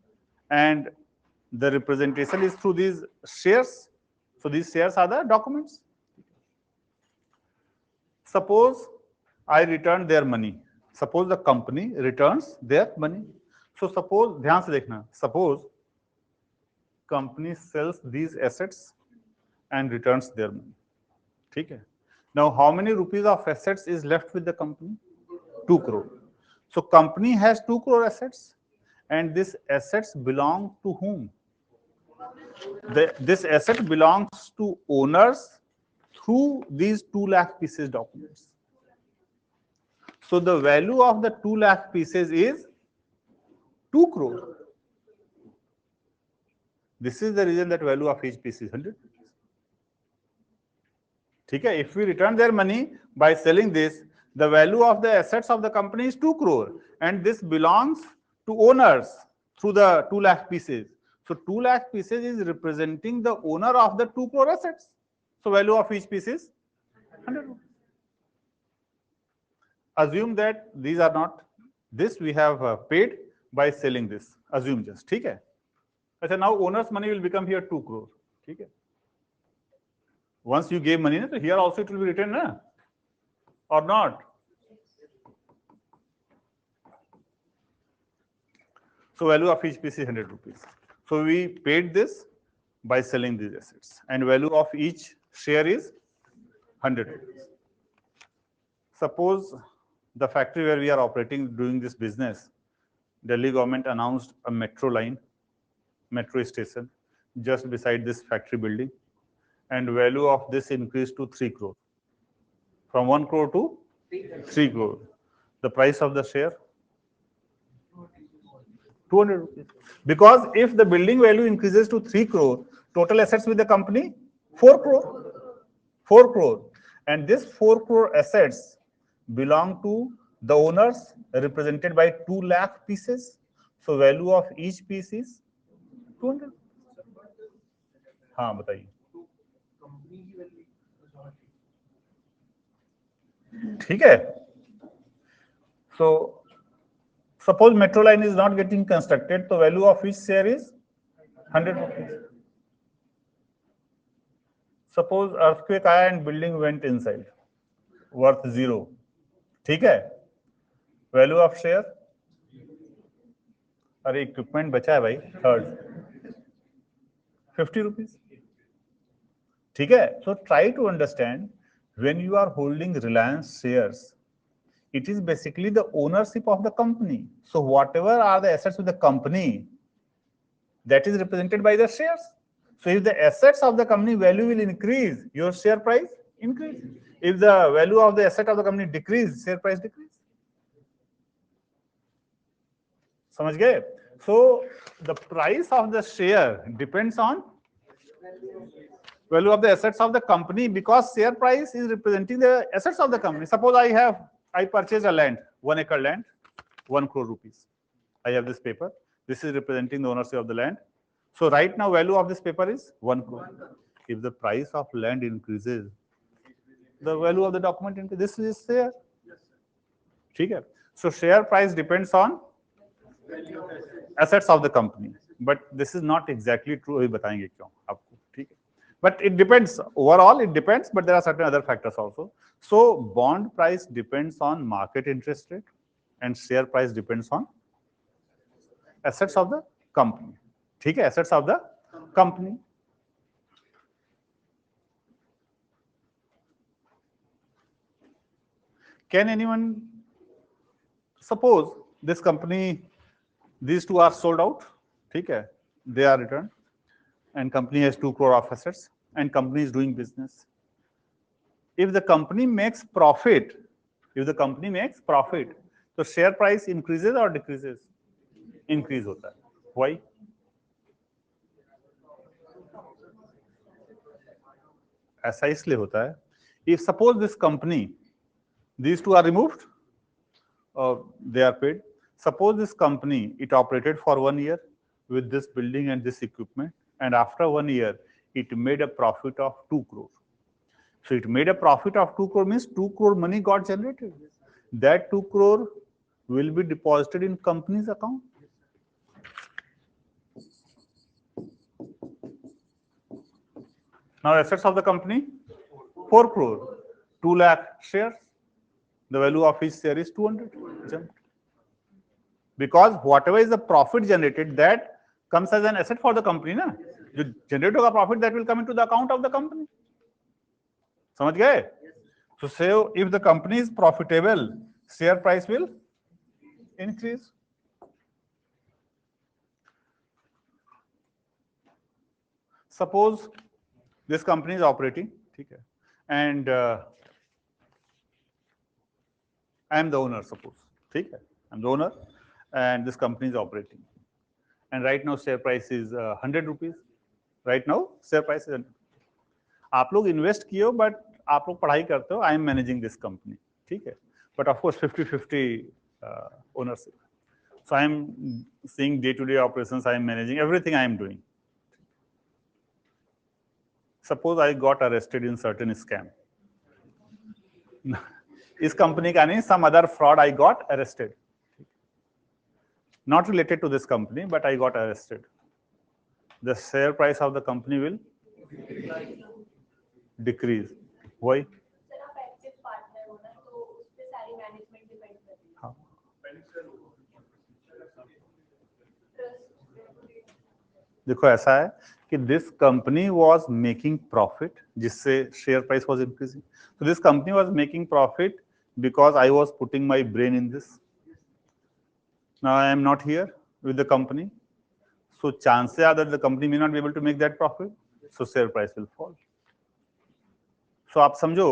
And the representation is through these shares. So these shares are the documents. Suppose I return their money. Suppose the company returns their money. So suppose, ध्यान से देखना, suppose company sells these assets and returns their money. ठीक है? Now how many rupees of assets is left with the company? 2 crore. So company has 2 crore assets and this assets belong to whom? This asset belongs to owners through these 2 lakh pieces documents. So the value of the 2 lakh pieces is 2 crore. This is the reason that value of each piece is 100. ठीक है? If we return their money by selling this, the value of the assets of the company is 2 crore and this belongs to owners through the 2 lakh pieces. So 2 lakh pieces is representing the owner of the 2 crore assets. So value of each piece is 100. Assume that these are not this we have paid by selling this. Assume just. ठीक है? अच्छा, now owner's money will become here 2 crore. ठीक है. Once you gave money, so here also it will be written, na? Or not? So value of each piece is 100 rupees. So we paid this by selling these assets, and value of each share is 100 rupees. Suppose the factory where we are operating doing this business, Delhi government announced a metro line, metro station just beside this factory building, and value of this increased to 3 crore. From 1 crore to 3 crore. The price of the share? 200 rupees. Because if the building value increases to 3 crore, total assets with the company 4 crore. 4 crore. And this 4 crore assets belong to the owners represented by 2 lakh pieces. So value of each piece is 200. हाँ बताइए. ठीक है. So suppose metro line is not getting constructed, so value of each share is 100 rupees. Suppose earthquake आया and building went inside, worth 0. ठीक है. Value of share? अरे equipment बचा है भाई, थर्ड 50 rupees. ठीक है. So try to understand, when you are holding Reliance shares, it is basically the ownership of the company. So whatever are the assets of the company, that is represented by the shares. So if the assets of the company value will increase, your share price increase. If the value of the asset of the company decrease, share price decrease. समझ गए? So the price of the share depends on value of the assets of the company, because share price is representing the assets of the company. Suppose I purchase a land, 1 acre land, 1 crore rupees. I have this paper. This is representing the ownership of the land. So right now value of this paper is 1 crore. If the price of land increases, the value of the document increases. This is share. ठीक है. So share price depends on assets of the company. But this is not exactly true. अभी बताएंगे क्यों आपको. ठीक है. But it depends. Overall, it depends, but there are certain other factors also. So bond price depends on market interest rate, and share price depends on assets of the company. ठीक है. Assets of the company. Can anyone suppose this company, these two are sold out, ठीक है, they are returned, and company has 2 crore of assets, and company is doing business. If the company makes profit, so share price increases or decreases? Increase होता है. Why? ऐसा इसलिए होता है. If suppose this company, these two are removed, they are paid. Suppose this company, it operated for 1 year with this building and this equipment, and after 1 year, it made a profit of 2 crore. So it made a profit of 2 crore means 2 crore money got generated. That 2 crore will be deposited in company's account. Now assets of the company, 4 crore, 2 lakh shares. The value of each share is 200. Jumped. Because whatever is the profit generated, that comes as an asset for the company, ना? जो generate होगा profit, that will come into the account of the company. समझ गए? So say if the company is profitable, share price will increase. Suppose this company is operating, ठीक है, and I am the owner, suppose, ठीक है, I am the owner, and this company is operating, and right now share price is 100 rupees. Right now share price is 100. आप लोग invest किए हो, but आप लोग पढ़ाई करते हो. I am managing this company, ठीक है, but of course 50-50 ownership. So I am seeing day-to-day operations. I am managing everything. I am doing. Suppose I got arrested in certain scam. इस कंपनी का नहीं, some other fraud I got arrested. Not related to this company, but I got arrested. The share price of the company will decrease, वही sir आप active partner हो ना, तो उस पे सारी मैनेजमेंट डिपेंड करती है। हाँ। देखो ऐसा है कि this company was making profit, जिससे share price was increasing. So this company was making profit because I was putting my brain in this. Now I am not here with the company, so chances are that the company may not be able to make that profit, so share price will fall. So आप समझो,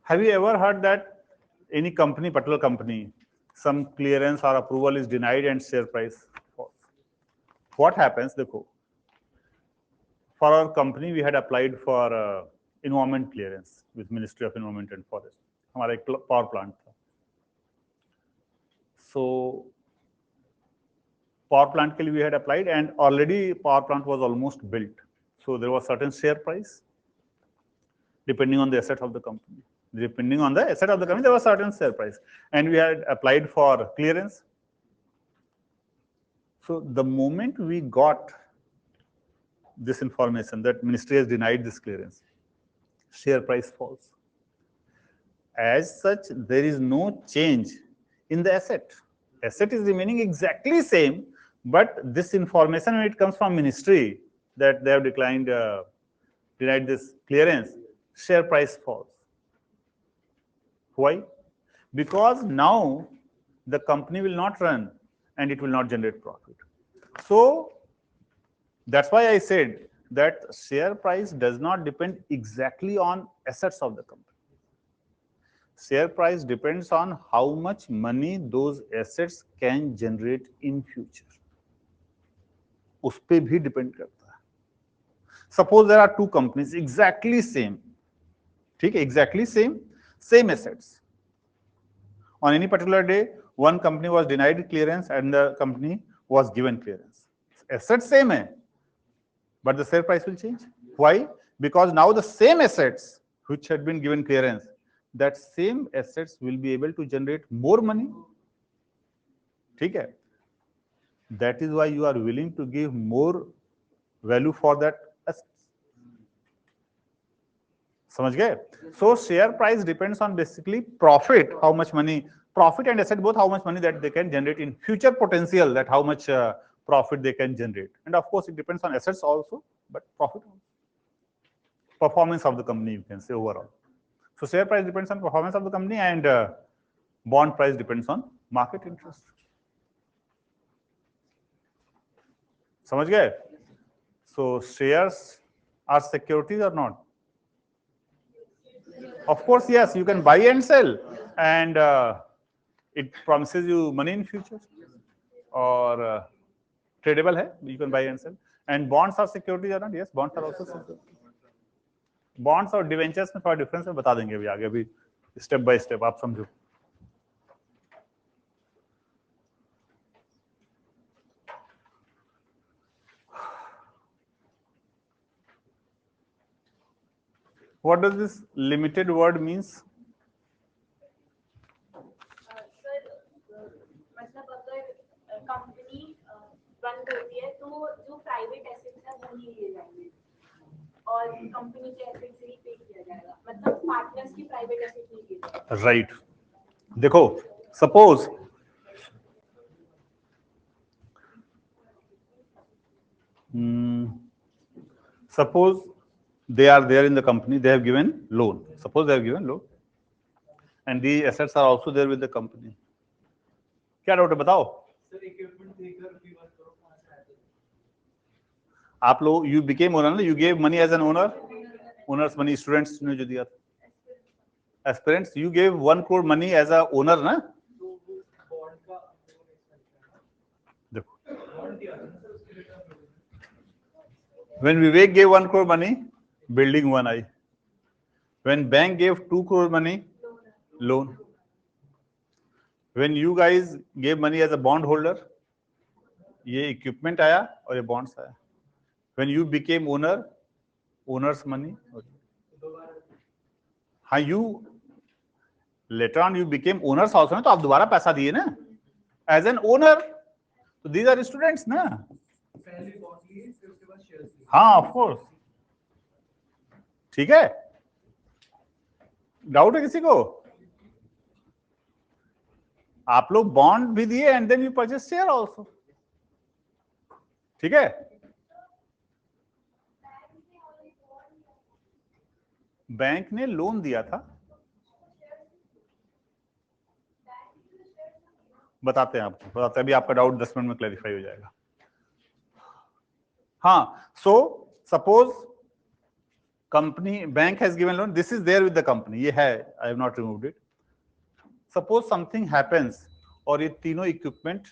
have you ever heard that any company, particular company, some clearance or approval is denied and share price falls? What happens? देखो, for our company we had applied for environment clearance with Ministry of Environment and Forest. हमारा एक power plant था. So power plant के लिए we had applied and already power plant was almost built. So there was certain share price depending on the asset of the company. Depending on the asset of the company, there was certain share price, and we had applied for clearance. So the moment we got this information that ministry has denied this clearance, share price falls. As such, there is no change in the asset. Asset is remaining exactly same, but this information, when it comes from ministry that they have denied this clearance, share price falls. Why? Because now the company will not run and it will not generate profit. So that's why I said that share price does not depend exactly on assets of the company. Share price depends on how much money those assets can generate in future. उस पे भी depend करता है. Suppose there are two companies exactly same, ठीक है, exactly same assets. On any particular day, one company was denied clearance and the company was given clearance. Assets same hai, but the share price will change. Why? Because now the same assets which had been given clearance, that same assets will be able to generate more money. ठीक है? That is why you are willing to give more value for that asset. समझ गए? So share price depends on basically profit, how much money, profit and asset both, how much money that they can generate in future potential, that how much profit they can generate. And of course, it depends on assets also, but profit also. Performance of the company, you can say overall. So share price depends on performance of the company and bond price depends on market interest. समझ गए? So shares are securities or not? Of course, yes, you can buy and sell, and it promises you money in future, or tradable hai, you can buy and sell. And bonds are securities or not? Yes, bonds are also securities. Bonds और debentures में थोड़ा difference है, बता देंगे अभी आगे, अभी step by step आप समझो. What does this limited word means? मतलब अगर कंपनी बंद होती है तो जो प्राइवेट एसेट्स है वो नहीं लिए जाएंगे और कंपनी के एसेट्स ही पे किया जाएगा, मतलब पार्टनर्स की प्राइवेट एसेट नहीं लिए जाएंगे. राइट. देखो, suppose they are there in the company, they have given loan. Suppose they have given loan and the assets are also there with the company. क्या डाउट है बताओ? आप लोग you became owner, you gave money as an owner, owners money students ने जो दिया था. Aspirants, you gave 1 crore money as a owner ना? देखो, when Vivek gave 1 crore money, building 1 I. When bank gave 2 crore money, loan. When you guys gave money as a bond holder, ये equipment आया और ये bonds आया. When you became owner, owner's money. हाँ, you later on you became owners also ना, तो आप दोबारा पैसा दिए ना? As an owner, so these are students ना? हाँ ऑफ कोर्स, ठीक है। डाउट है किसी को? आप लोग बॉन्ड भी दिए and then you purchase share also, ठीक है। बैंक ने लोन दिया था, बताते हैं आपको, बताते हैं, अभी आपका डाउट 10 मिनट में क्लैरिफाई हो जाएगा। हाँ, so suppose company, bank has given loan, this is there with the company, ये है, I have not removed it. Suppose something happens और ये तीनों equipment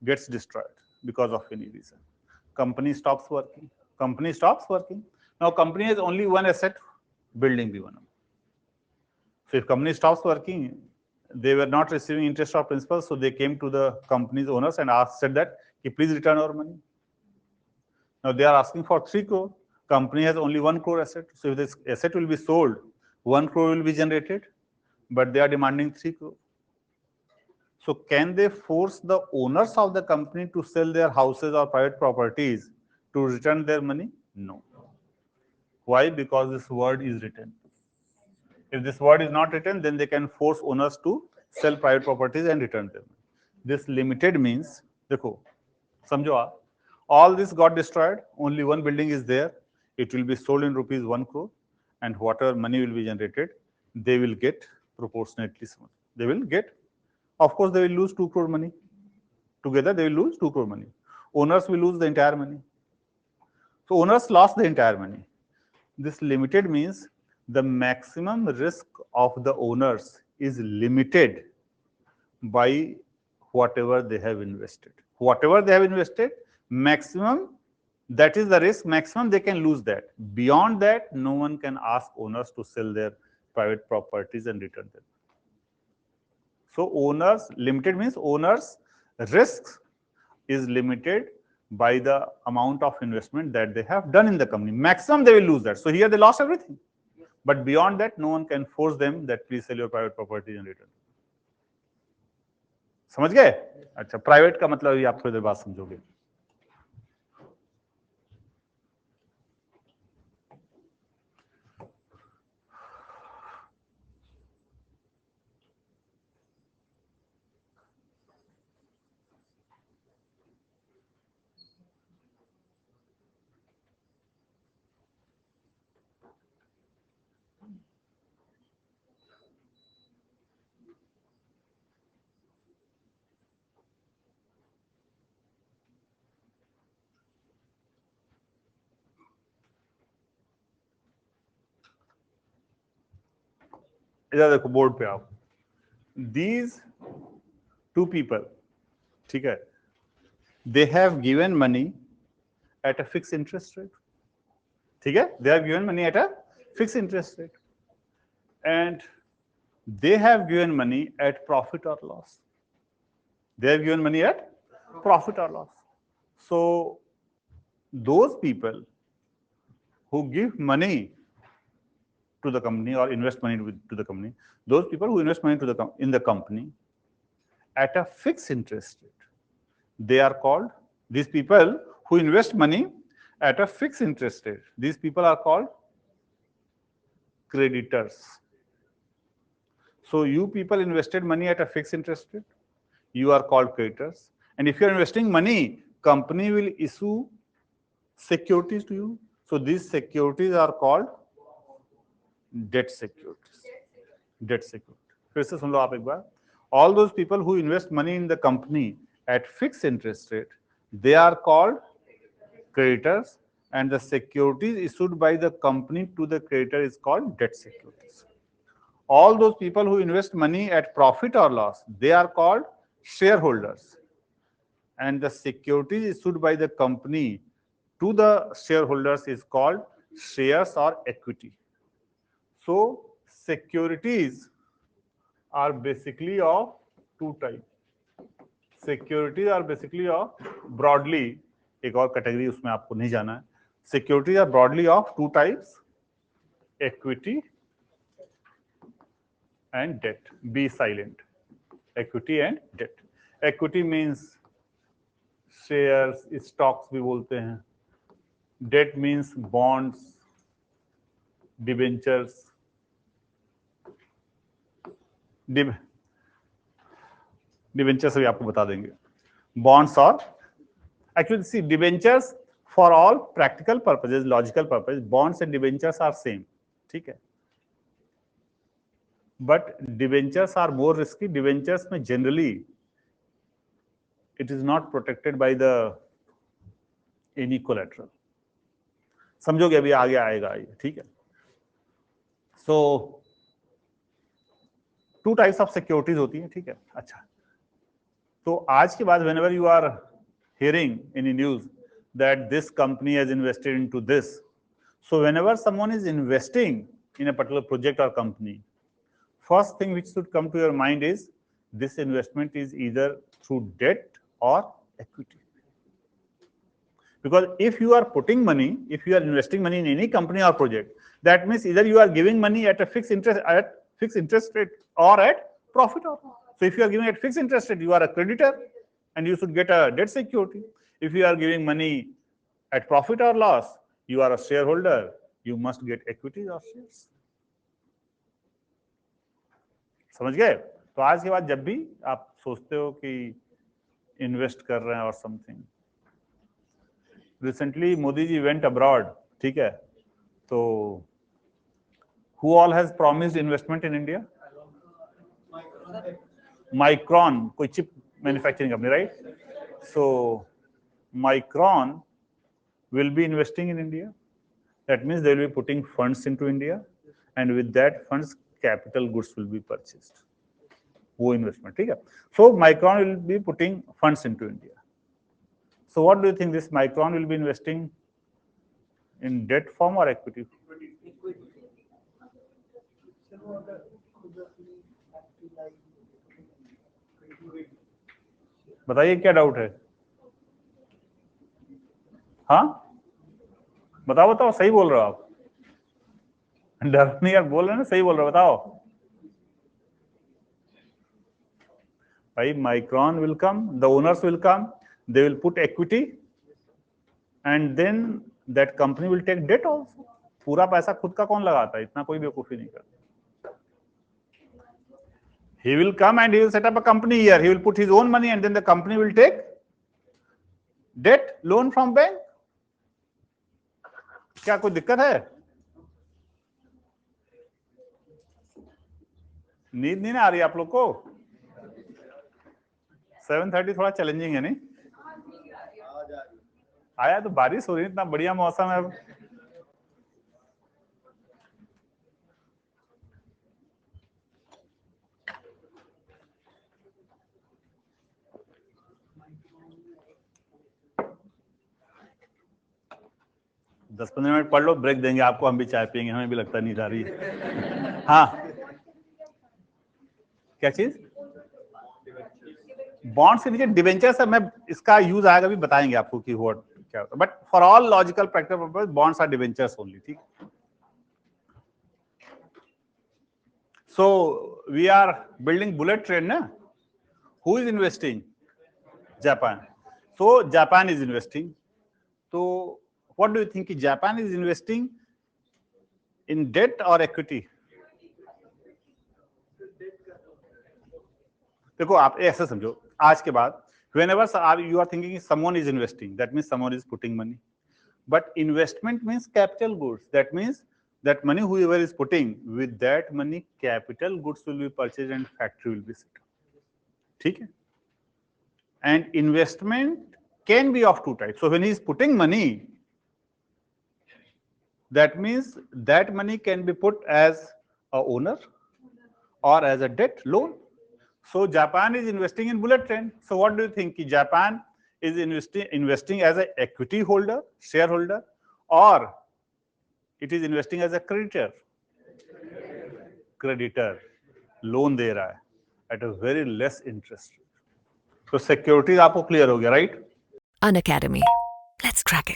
gets destroyed because of any reason, company stops working, company stops working. Now company has only one asset, building B1. So if company stops working, they were not receiving interest or principal, so they came to the company's owners and said that, please return our money. Now they are asking for 3 crore. Company has only 1 crore asset. So if this asset will be sold, 1 crore will be generated, but they are demanding 3 crore. So can they force the owners of the company to sell their houses or private properties to return their money? No. Why? Because this word is written. If this word is not written, then they can force owners to sell private properties and return them. This limited means, देखो, समझो आप, all this got destroyed, only one building is there, it will be sold in rupees 1 crore, and whatever money will be generated, they will get proportionately so much. They will get, of course, they will lose 2 crore money. Together, they will lose 2 crore money. Owners will lose the entire money. So owners lost the entire money. This limited means the maximum risk of the owners is limited by whatever they have invested. Whatever they have invested, maximum, that is the risk, maximum they can lose that. Beyond that, no one can ask owners to sell their private properties and return them. So owners, limited means owners' risks is limited by the amount of investment that they have done in the company. Maximum they will lose that. So here they lost everything. But beyond that, no one can force them that please sell your private property and return. समझ गए? अच्छा, private का मतलब ये आप थोड़ी देर बाद समझोगे। इधर देखो बोर्ड पे आप, these two people, ठीक है, they have given money at a fixed interest rate, ठीक है, they have given money at a fixed interest rate, and they have given money at profit or loss. They have given money at profit or loss. So those people who give money to the company or invest money to the company, those people who invest money in the company at a fixed interest rate, they are called, these people who invest money at a fixed interest rate, these people are called creditors. So you people invested money at a fixed interest rate, you are called creditors. And if you are investing money, company will issue securities to you. So these securities are called debt securities. Debt security. फिर से सुन लो आप एक बार. All those people who invest money in the company at fixed interest rate, they are called creditors, and the securities issued by the company to the creditor is called debt securities. All those people who invest money at profit or loss, they are called shareholders, and the securities issued by the company to the shareholders is called shares or equity. So securities are basically of two types. Securities are basically of broadly, एक और category उसमें आपको नहीं जाना है. Securities are broadly of two types: equity and debt. Be silent. Equity and debt. Equity means shares, stocks भी बोलते हैं. Debt means bonds, debentures. Debentures भी आपको बता देंगे. Bonds or actually see debentures for all practical purposes, logical purposes, bonds and debentures are same. ठीक है. But debentures are more risky. Debentures में generally it is not protected by the any collateral. समझोगे अभी आगे आएगा ये. ठीक है. So two types of securities होती है. ठीक है. अच्छा. तो आज के बाद whenever you are hearing any news that this company has invested into this, so whenever someone is investing in a particular project or company, first thing which should come to your mind is this investment is either through debt or equity. Because if you are putting money, if you are investing money in any company or project, that means either you are giving money at a fixed interest rate or at profit or loss. So if you are giving at fixed interest rate, you are a creditor and you should get a debt security. If you are giving money at profit or loss, you are a shareholder, you must get equity or shares. समझ गए? तो आज के बाद जब भी आप सोचते हो कि इन्वेस्ट कर रहे हैं और something, recently Modi ji went abroad. ठीक है. तो who all has promised investment in India? Micron, कोई chip manufacturing company, right? So Micron will be investing in India. That means they will be putting funds into India, and with that funds, capital goods will be purchased. वो investment, ठीक है? So Micron will be putting funds into India. So what do you think? This Micron will be investing in debt form or equity? बताइए क्या doubt है? हाँ बताओ बताओ, सही बोल रहे हो आप. डर नहीं, आप बोल रहे हैं ना, सही बोल रहे हो, बताओ भाई. Micron will come, the owners will come, they will put equity and then that company will take debt also. पूरा पैसा खुद का कौन लगाता है? इतना कोई बेवकूफी नहीं करता. He will come and he will set up a company here. He will put his own money and then the company will take debt, loan from bank. क्या कोई दिक्कत है? नींद नहीं ना आ रही आप लोग को? 7:30 थोड़ा चैलेंजिंग है नहीं? आया तो बारिश हो रही है, इतना बढ़िया मौसम है. अब 10-15 मिनट पढ़ लो, ब्रेक देंगे आपको, हम भी चाय पियेंगे, हमें भी लगता नहीं जा रही है. हाँ क्या चीज? बॉन्ड्स के नीचे डिवेंचर्स है. मैं इसका यूज आएगा भी, बताएंगे आपको कि व्हाट क्या होता है. But for all logical practical purpose bonds are debentures only. ठीक. So we are building bullet train ना. Who is investing? Japan. So Japan is investing. तो what do you think? Japan is investing in debt or equity? देखो आप ऐसे समझो, आज के बाद whenever you are thinking someone is investing, that means someone is putting money. But investment means capital goods. That means that money whoever is putting, with that money capital goods will be purchased and factory will be set up. ठीक है? And investment can be of two types. So when he is putting money, that means that money can be put as a owner or as a debt loan. So Japan is investing in bullet train. So what do you think? Japan is investing as an equity holder, shareholder, or it is investing as a creditor? Creditor. Loan दे रहा है at a very less interest rate. So securities आपको clear हो गया, right? Unacademy. Let's crack it.